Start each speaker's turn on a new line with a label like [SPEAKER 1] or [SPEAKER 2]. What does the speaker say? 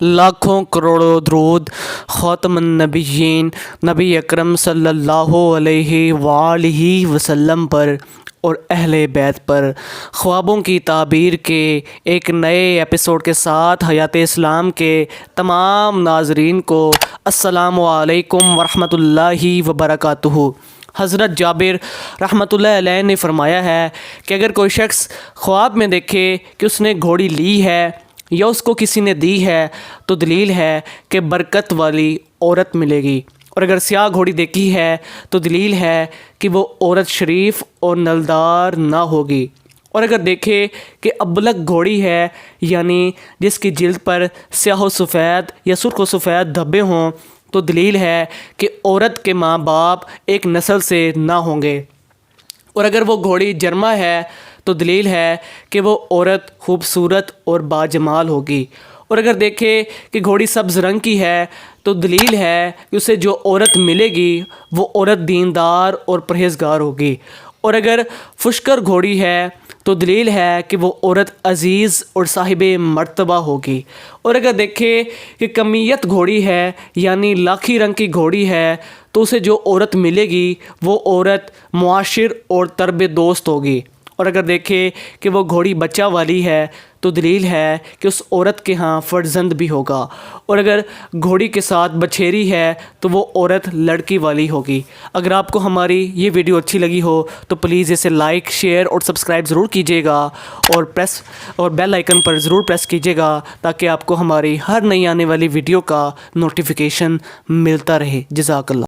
[SPEAKER 1] लाखों करोड़ों दरूद ख़ातमुन नबिय्यीन नबी अकरम सल्लल्लाहु अलैहि वालैहि वसल्लम पर और अहले बैत पर। ख्वाबों की ताबीर के एक नए एपिसोड के साथ हयात इस्लाम के तमाम नाज़रीन को अस्सलामु अलैकुम वरहमतुल्लाहि वबरकातुहू। हज़रत जाबिर रहमतुल्लाह अलैह ने फ़रमाया है कि अगर कोई शख्स ख्वाब में देखे कि उसने घोड़ी ली है या उसको किसी ने दी है तो दलील है कि बरकत वाली औरत मिलेगी, और अगर स्याह घोड़ी देखी है तो दलील है कि वो औरत शरीफ और नलदार ना होगी। और अगर देखे कि अबलग घोड़ी है यानी जिसकी जिल्द पर स्याह सफ़ेद या सुर्ख सफ़ेद धब्बे हों तो दलील है कि औरत के माँ बाप एक नस्ल से ना होंगे। और अगर वो घोड़ी जरमा है तो दलील है कि वो औरत खूबसूरत और बाजमाल होगी। और अगर देखे कि घोड़ी सब्ज़ रंग की है तो दलील है कि उसे जो औरत मिलेगी वो औरत दीनदार और परहेज़गार होगी। और अगर फुशकर घोड़ी है तो दलील है कि वो औरत अज़ीज़ और साहिब मर्तबा होगी। और अगर देखे कि कमियत घोड़ी है यानी लाखी रंग की घोड़ी है तो उसे जो औरत मिलेगी वो औरत मुआशिर और तरब दोस्त होगी। और अगर देखे कि वो घोड़ी बच्चा वाली है तो दलील है कि उस औरत के यहाँ फ़र्जंद भी होगा। और अगर घोड़ी के साथ बछेरी है तो वो औरत लड़की वाली होगी। अगर आपको हमारी ये वीडियो अच्छी लगी हो तो प्लीज़ इसे लाइक, शेयर और सब्सक्राइब ज़रूर कीजिएगा और बेल आइकन पर ज़रूर प्रेस कीजिएगा ताकि आपको हमारी हर नई आने वाली वीडियो का नोटिफिकेशन मिलता रहे। जज़ाकल्लाह।